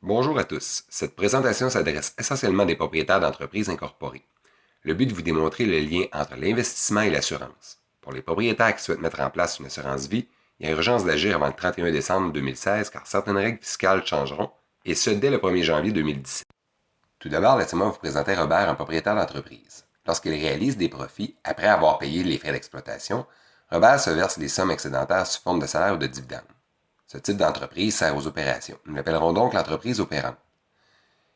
Bonjour à tous. Cette présentation s'adresse essentiellement à des propriétaires d'entreprises incorporées. Le but est de vous démontrer le lien entre l'investissement et l'assurance. Pour les propriétaires qui souhaitent mettre en place une assurance vie, il y a urgence d'agir avant le 31 décembre 2016 car certaines règles fiscales changeront, et ce dès le 1er janvier 2017. Tout d'abord, laissez-moi vous présenter Robert, un propriétaire d'entreprise. Lorsqu'il réalise des profits, après avoir payé les frais d'exploitation, Robert se verse les sommes excédentaires sous forme de salaire ou de dividendes. Ce type d'entreprise sert aux opérations. Nous l'appellerons donc l'entreprise opérante.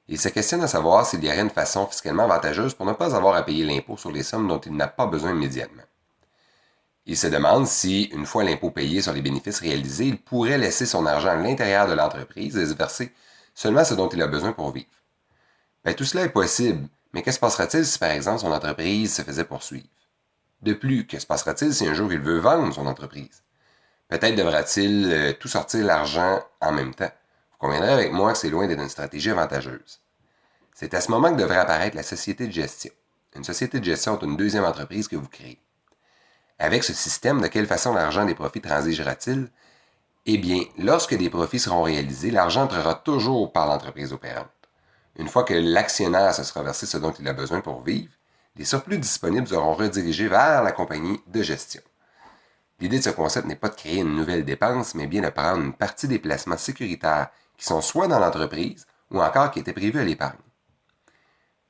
Il se questionne à savoir s'il y aurait une façon fiscalement avantageuse pour ne pas avoir à payer l'impôt sur les sommes dont il n'a pas besoin immédiatement. Il se demande si, une fois l'impôt payé sur les bénéfices réalisés, il pourrait laisser son argent à l'intérieur de l'entreprise et se verser seulement ce dont il a besoin pour vivre. Tout cela est possible, mais que se passera-t-il si, par exemple, son entreprise se faisait poursuivre? De plus, que se passera-t-il si un jour il veut vendre son entreprise? Peut-être devra-t-il tout sortir l'argent en même temps. Vous conviendrez avec moi que c'est loin d'être une stratégie avantageuse. C'est à ce moment que devrait apparaître la société de gestion. Une société de gestion est une deuxième entreprise que vous créez. Avec ce système, de quelle façon l'argent des profits transigera-t-il? Eh bien, lorsque des profits seront réalisés, l'argent entrera toujours par l'entreprise opérante. Une fois que l'actionnaire se sera versé ce dont il a besoin pour vivre, les surplus disponibles seront redirigés vers la compagnie de gestion. L'idée de ce concept n'est pas de créer une nouvelle dépense, mais bien de prendre une partie des placements sécuritaires qui sont soit dans l'entreprise ou encore qui étaient prévus à l'épargne.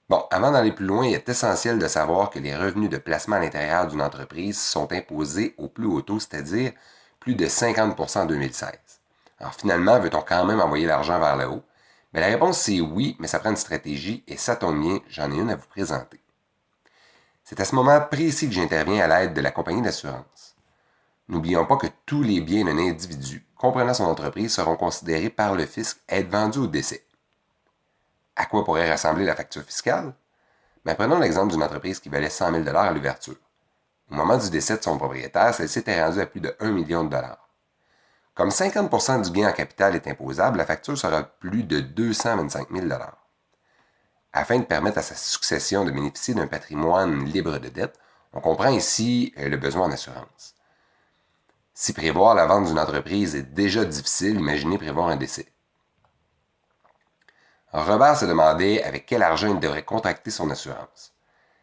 Bon, avant d'aller plus loin, il est essentiel de savoir que les revenus de placement à l'intérieur d'une entreprise sont imposés au plus haut taux, c'est-à-dire plus de 50% en 2016. Alors finalement, veut-on quand même envoyer l'argent vers le haut? La réponse c'est oui, mais ça prend une stratégie et ça tombe bien, j'en ai une à vous présenter. C'est à ce moment précis que j'interviens à l'aide de la compagnie d'assurance. N'oublions pas que tous les biens d'un individu, comprenant son entreprise, seront considérés par le fisc être vendus au décès. À quoi pourrait ressembler la facture fiscale? Prenons l'exemple d'une entreprise qui valait 100 000 à l'ouverture. Au moment du décès de son propriétaire, celle-ci était rendue à plus de 1 million de dollars. Comme 50% du gain en capital est imposable, la facture sera plus de 225 000 dollars. Afin de permettre à sa succession de bénéficier d'un patrimoine libre de dettes, on comprend ici le besoin en assurance. Si prévoir la vente d'une entreprise est déjà difficile, imaginez prévoir un décès. Robert se demandait avec quel argent il devrait contracter son assurance.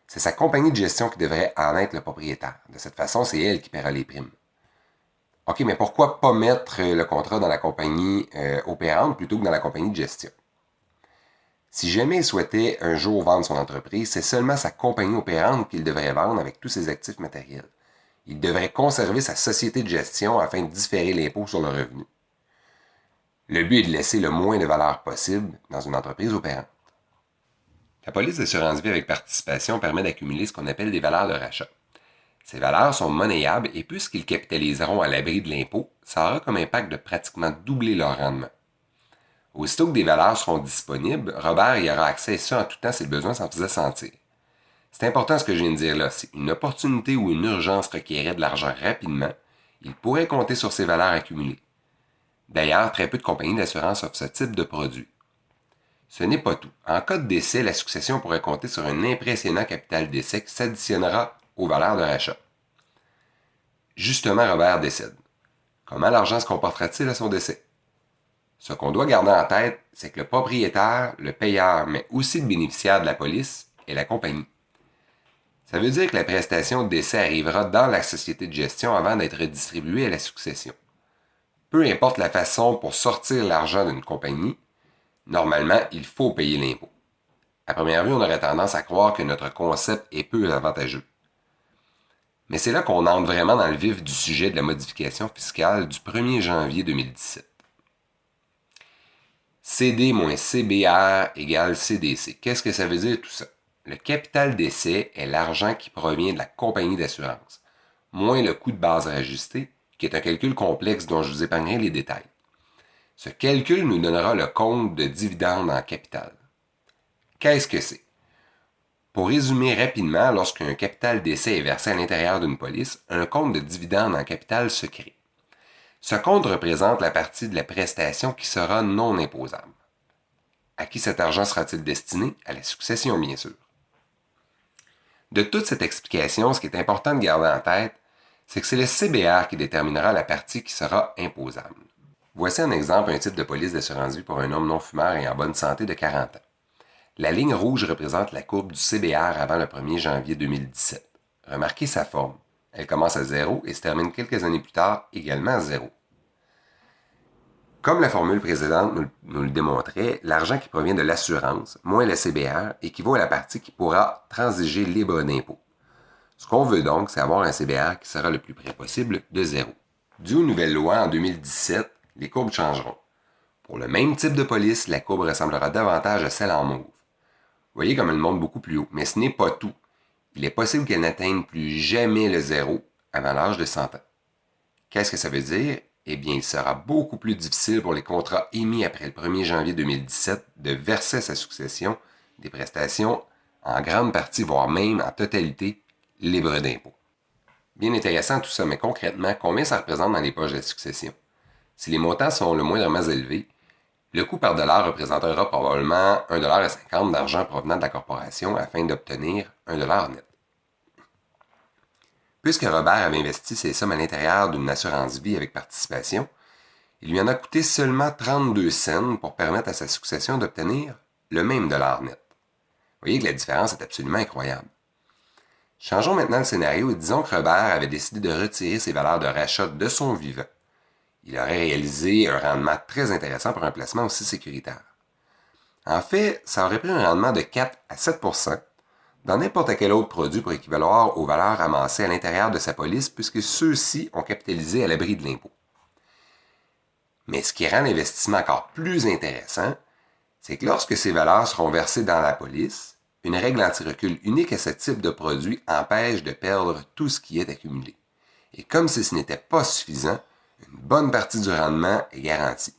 C'est sa compagnie de gestion qui devrait en être le propriétaire. De cette façon, c'est elle qui paiera les primes. OK, mais pourquoi pas mettre le contrat dans la compagnie opérante plutôt que dans la compagnie de gestion? Si jamais il souhaitait un jour vendre son entreprise, c'est seulement sa compagnie opérante qu'il devrait vendre avec tous ses actifs matériels. Il devrait conserver sa société de gestion afin de différer l'impôt sur le revenu. Le but est de laisser le moins de valeur possible dans une entreprise opérante. La police d'assurance vie avec participation permet d'accumuler ce qu'on appelle des valeurs de rachat. Ces valeurs sont monnayables et puisqu'ils capitaliseront à l'abri de l'impôt, ça aura comme impact de pratiquement doubler leur rendement. Aussitôt que des valeurs seront disponibles, Robert y aura accès et ça en tout temps si le besoin s'en faisait sentir. C'est important ce que je viens de dire là. Si une opportunité ou une urgence requérait de l'argent rapidement, il pourrait compter sur ces valeurs accumulées. D'ailleurs, très peu de compagnies d'assurance offrent ce type de produit. Ce n'est pas tout. En cas de décès, la succession pourrait compter sur un impressionnant capital d'essai qui s'additionnera aux valeurs de rachat. Justement, Robert décède. Comment l'argent se comportera-t-il à son décès? Ce qu'on doit garder en tête, c'est que le propriétaire, le payeur, mais aussi le bénéficiaire de la police est la compagnie. Ça veut dire que la prestation de décès arrivera dans la société de gestion avant d'être distribuée à la succession. Peu importe la façon pour sortir l'argent d'une compagnie, normalement, il faut payer l'impôt. À première vue, on aurait tendance à croire que notre concept est peu avantageux. Mais c'est là qu'on entre vraiment dans le vif du sujet de la modification fiscale du 1er janvier 2017. CD-CBR égale CDC. Qu'est-ce que ça veut dire tout ça? Le capital d'essai est l'argent qui provient de la compagnie d'assurance, moins le coût de base ajusté, qui est un calcul complexe dont je vous épargnerai les détails. Ce calcul nous donnera le compte de dividendes en capital. Qu'est-ce que c'est? Pour résumer rapidement, lorsqu'un capital d'essai est versé à l'intérieur d'une police, un compte de dividendes en capital se crée. Ce compte représente la partie de la prestation qui sera non imposable. À qui cet argent sera-t-il destiné? À la succession, bien sûr. De toute cette explication, ce qui est important de garder en tête, c'est que c'est le CBR qui déterminera la partie qui sera imposable. Voici un exemple, un type de police d'assurance vie pour un homme non-fumeur et en bonne santé de 40 ans. La ligne rouge représente la courbe du CBR avant le 1er janvier 2017. Remarquez sa forme. Elle commence à 0 et se termine quelques années plus tard également à 0. Comme la formule précédente nous le démontrait, l'argent qui provient de l'assurance, moins le CBR, équivaut à la partie qui pourra transiger libre d'impôt. Ce qu'on veut donc, c'est avoir un CBR qui sera le plus près possible de 0. Dû aux nouvelles lois en 2017, les courbes changeront. Pour le même type de police, la courbe ressemblera davantage à celle en mauve. Vous voyez comme elle monte beaucoup plus haut, mais ce n'est pas tout. Il est possible qu'elle n'atteigne plus jamais le 0 avant l'âge de 100 ans. Qu'est-ce que ça veut dire? Eh bien, il sera beaucoup plus difficile pour les contrats émis après le 1er janvier 2017 de verser à sa succession des prestations en grande partie, voire même en totalité, libres d'impôt. Bien intéressant tout ça, mais concrètement, combien ça représente dans les poches de la succession? Si les montants sont le moindrement élevés, le coût par dollar représentera probablement 1,50$ d'argent provenant de la corporation afin d'obtenir 1$ net. Puisque Robert avait investi ses sommes à l'intérieur d'une assurance vie avec participation, il lui en a coûté seulement 32 cents pour permettre à sa succession d'obtenir le même dollar net. Vous voyez que la différence est absolument incroyable. Changeons maintenant le scénario et disons que Robert avait décidé de retirer ses valeurs de rachat de son vivant. Il aurait réalisé un rendement très intéressant pour un placement aussi sécuritaire. En fait, ça aurait pris un rendement de 4 à 7% dans n'importe quel autre produit pour équivaloir aux valeurs amassées à l'intérieur de sa police puisque ceux-ci ont capitalisé à l'abri de l'impôt. Mais ce qui rend l'investissement encore plus intéressant, c'est que lorsque ces valeurs seront versées dans la police, une règle anti-recul unique à ce type de produit empêche de perdre tout ce qui est accumulé. Et comme si ce n'était pas suffisant, une bonne partie du rendement est garantie.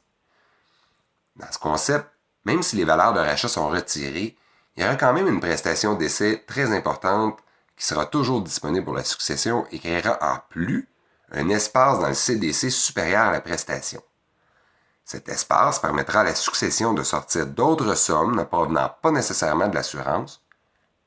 Dans ce concept, même si les valeurs de rachat sont retirées, il y aura quand même une prestation d'essai très importante qui sera toujours disponible pour la succession et créera en plus un espace dans le CDC supérieur à la prestation. Cet espace permettra à la succession de sortir d'autres sommes ne provenant pas nécessairement de l'assurance,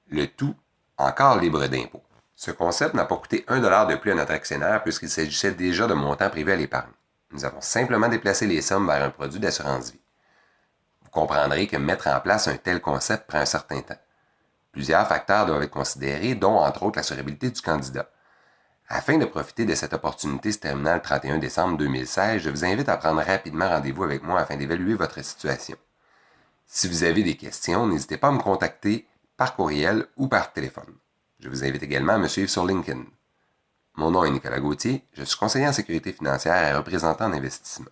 le tout encore libre d'impôt. Ce concept n'a pas coûté $1 de plus à notre actionnaire puisqu'il s'agissait déjà de montants privés à l'épargne. Nous avons simplement déplacé les sommes vers un produit d'assurance vie. Vous comprendrez que mettre en place un tel concept prend un certain temps. Plusieurs facteurs doivent être considérés, dont entre autres l'assurabilité du candidat. Afin de profiter de cette opportunité se terminant le 31 décembre 2016, je vous invite à prendre rapidement rendez-vous avec moi afin d'évaluer votre situation. Si vous avez des questions, n'hésitez pas à me contacter par courriel ou par téléphone. Je vous invite également à me suivre sur LinkedIn. Mon nom est Nicolas Gauthier, je suis conseiller en sécurité financière et représentant en investissement.